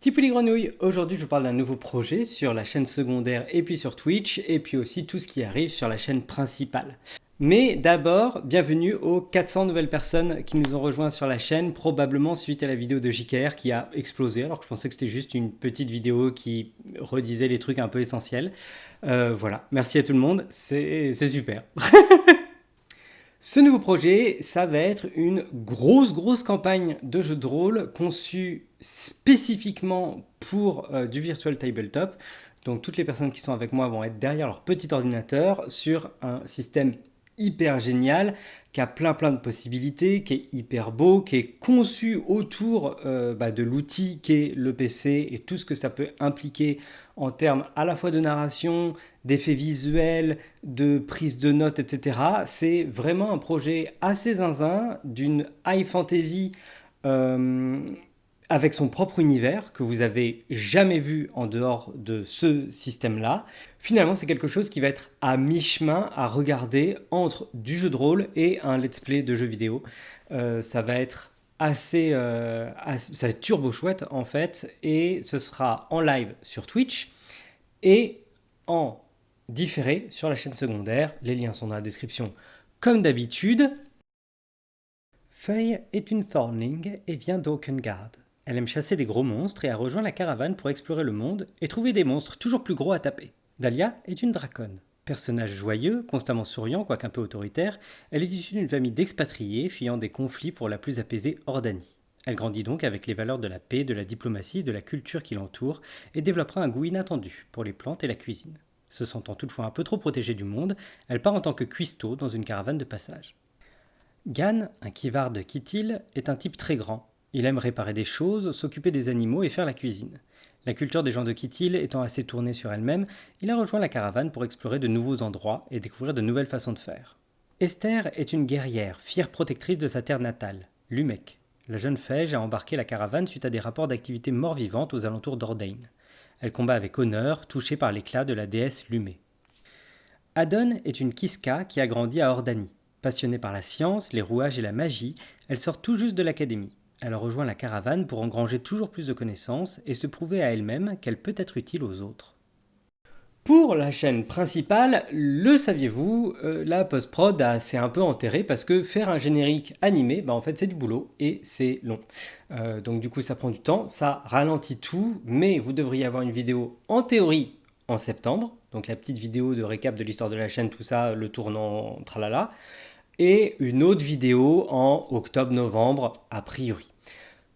Petit les grenouilles, aujourd'hui je vous parle d'un nouveau projet sur la chaîne secondaire et puis sur Twitch et puis aussi tout ce qui arrive sur la chaîne principale. Mais d'abord, bienvenue aux 400 nouvelles personnes qui nous ont rejoints sur la chaîne, probablement suite à la vidéo de JKR qui a explosé, alors que je pensais que c'était juste une petite vidéo qui redisait les trucs un peu essentiels. Voilà, merci à tout le monde, c'est super. Ce nouveau projet, ça va être une grosse campagne de jeu de rôle conçue spécifiquement pour du virtual tabletop. Donc toutes les personnes qui sont avec moi vont être derrière leur petit ordinateur sur un système hyper génial, qui a plein de possibilités, qui est hyper beau, qui est conçu autour de l'outil qu'est le PC et tout ce que ça peut impliquer en termes à la fois de narration, d'effets visuels, de prise de notes, etc. C'est vraiment un projet assez zinzin, d'une high fantasy euh, avec son propre univers que vous avez jamais vu en dehors de ce système-là. Finalement, c'est quelque chose qui va être à mi-chemin à regarder entre du jeu de rôle et un let's play de jeu vidéo. Ça va être ça va être turbo chouette en fait, et ce sera en live sur Twitch et en différé sur la chaîne secondaire. Les liens sont dans la description comme d'habitude. Feuille est une Thornling et vient d'Oakengard. Elle aime chasser des gros monstres et a rejoint la caravane pour explorer le monde et trouver des monstres toujours plus gros à taper. Dahlia est une draconne. Personnage joyeux, constamment souriant quoique un peu autoritaire, elle est issue d'une famille d'expatriés fuyant des conflits pour la plus apaisée Ordanie. Elle grandit donc avec les valeurs de la paix, de la diplomatie et de la culture qui l'entoure et développera un goût inattendu pour les plantes et la cuisine. Se sentant toutefois un peu trop protégée du monde, elle part en tant que cuistot dans une caravane de passage. Gan, un kivard de Kittil, est un type très grand. Il aime réparer des choses, s'occuper des animaux et faire la cuisine. La culture des gens de Kittil étant assez tournée sur elle-même, il a rejoint la caravane pour explorer de nouveaux endroits et découvrir de nouvelles façons de faire. Esther est une guerrière, fière protectrice de sa terre natale, Lumek. La jeune Feige a embarqué la caravane suite à des rapports d'activité mort-vivante aux alentours d'Ordain. Elle combat avec honneur, touchée par l'éclat de la déesse Lumé. Adon est une Kiska qui a grandi à Ordanie. Passionnée par la science, les rouages et la magie, elle sort tout juste de l'académie. Elle rejoint la caravane pour engranger toujours plus de connaissances et se prouver à elle-même qu'elle peut être utile aux autres. Pour la chaîne principale, le saviez-vous, la post-prod s'est un peu enterrée parce que faire un générique animé, en fait c'est du boulot et c'est long. Donc du coup ça prend du temps, ça ralentit tout, mais vous devriez avoir une vidéo en théorie en septembre, donc la petite vidéo de récap de l'histoire de la chaîne, tout ça, le tournant, tralala, et une autre vidéo en octobre-novembre a priori.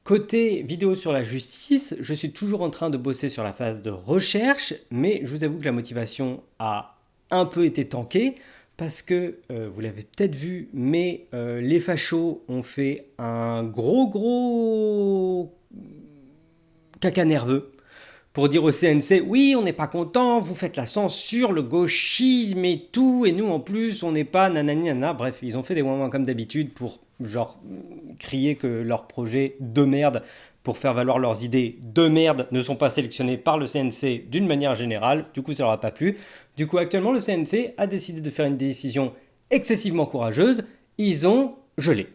Côté vidéo sur la justice, je suis toujours en train de bosser sur la phase de recherche, mais je vous avoue que la motivation a un peu été tankée parce que, vous l'avez peut-être vu, mais les fachos ont fait un gros caca nerveux pour dire au CNC, oui, on n'est pas content, vous faites la censure, le gauchisme et tout, et nous en plus, on n'est pas nanani nanana. Bref, ils ont fait des moments comme d'habitude pour genre crier que leurs projets de merde pour faire valoir leurs idées de merde ne sont pas sélectionnés par le CNC d'une manière générale. Du coup, ça leur a pas plu. Du coup, actuellement, le CNC a décidé de faire une décision excessivement courageuse. Ils ont gelé.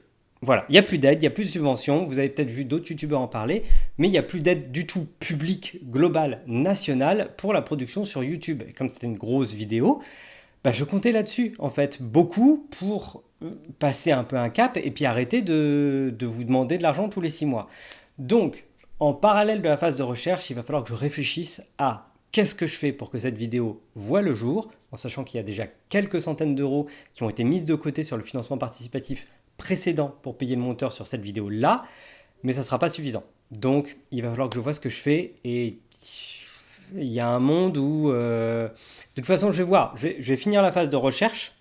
Voilà, il n'y a plus d'aide, il n'y a plus de subventions. Vous avez peut-être vu d'autres youtubeurs en parler, mais il n'y a plus d'aide du tout publique, globale, nationale pour la production sur YouTube. Et comme c'était une grosse vidéo, je comptais là-dessus, en fait, beaucoup pour passer un peu un cap et puis arrêter de vous demander de l'argent tous les 6 mois. Donc, en parallèle de la phase de recherche, il va falloir que je réfléchisse à qu'est-ce que je fais pour que cette vidéo voit le jour, en sachant qu'il y a déjà quelques centaines d'euros qui ont été mises de côté sur le financement participatif précédent pour payer le monteur sur cette vidéo-là, mais ça ne sera pas suffisant. Donc, il va falloir que je vois ce que je fais et il y a un monde où, de toute façon, je vais voir. Je vais finir la phase de recherche,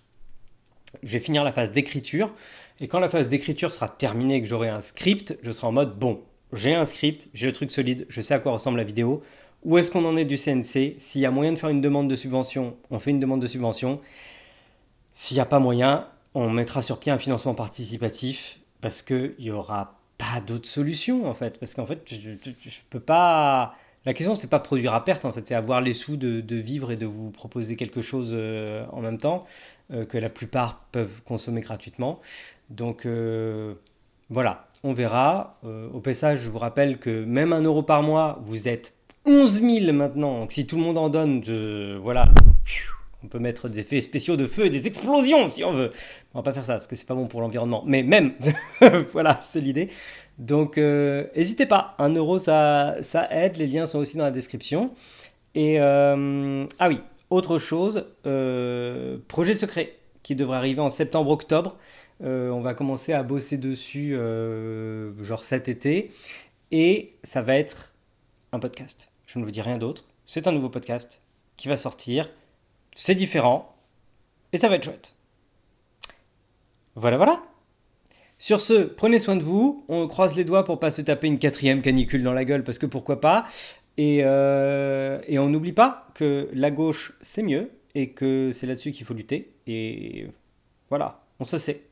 je vais finir la phase d'écriture, et quand la phase d'écriture sera terminée et que j'aurai un script, je serai en mode, bon, j'ai un script, j'ai le truc solide, je sais à quoi ressemble la vidéo, où est-ce qu'on en est du CNC, s'il y a moyen de faire une demande de subvention, on fait une demande de subvention, s'il n'y a pas moyen, on mettra sur pied un financement participatif, parce qu'il n'y aura pas d'autre solution, en fait, parce qu'en fait, je peux pas... La question, c'est pas produire à perte, en fait, c'est avoir les sous de vivre et de vous proposer quelque chose en même temps, que la plupart peuvent consommer gratuitement. Donc voilà. on verra. Au passage, je vous rappelle que même 1 € par mois, vous êtes 11 000 maintenant. Donc si tout le monde en donne, voilà. On peut mettre des effets spéciaux de feu et des explosions si on veut. On va pas faire ça parce que c'est pas bon pour l'environnement. Mais même, voilà, c'est l'idée. Donc n'hésitez pas. 1 € ça aide. Les liens sont aussi dans la description. Et ah oui, autre chose, projet secret qui devrait arriver en septembre-octobre. On va commencer à bosser dessus genre cet été. Et ça va être un podcast. Je ne vous dis rien d'autre. C'est un nouveau podcast qui va sortir. C'est différent. Et ça va être chouette. Voilà, voilà. Sur ce, prenez soin de vous. On croise les doigts pour pas se taper une 4e canicule dans la gueule parce que pourquoi pas. Et on n'oublie pas que la gauche c'est mieux et que c'est là-dessus qu'il faut lutter. Et voilà, on se sait.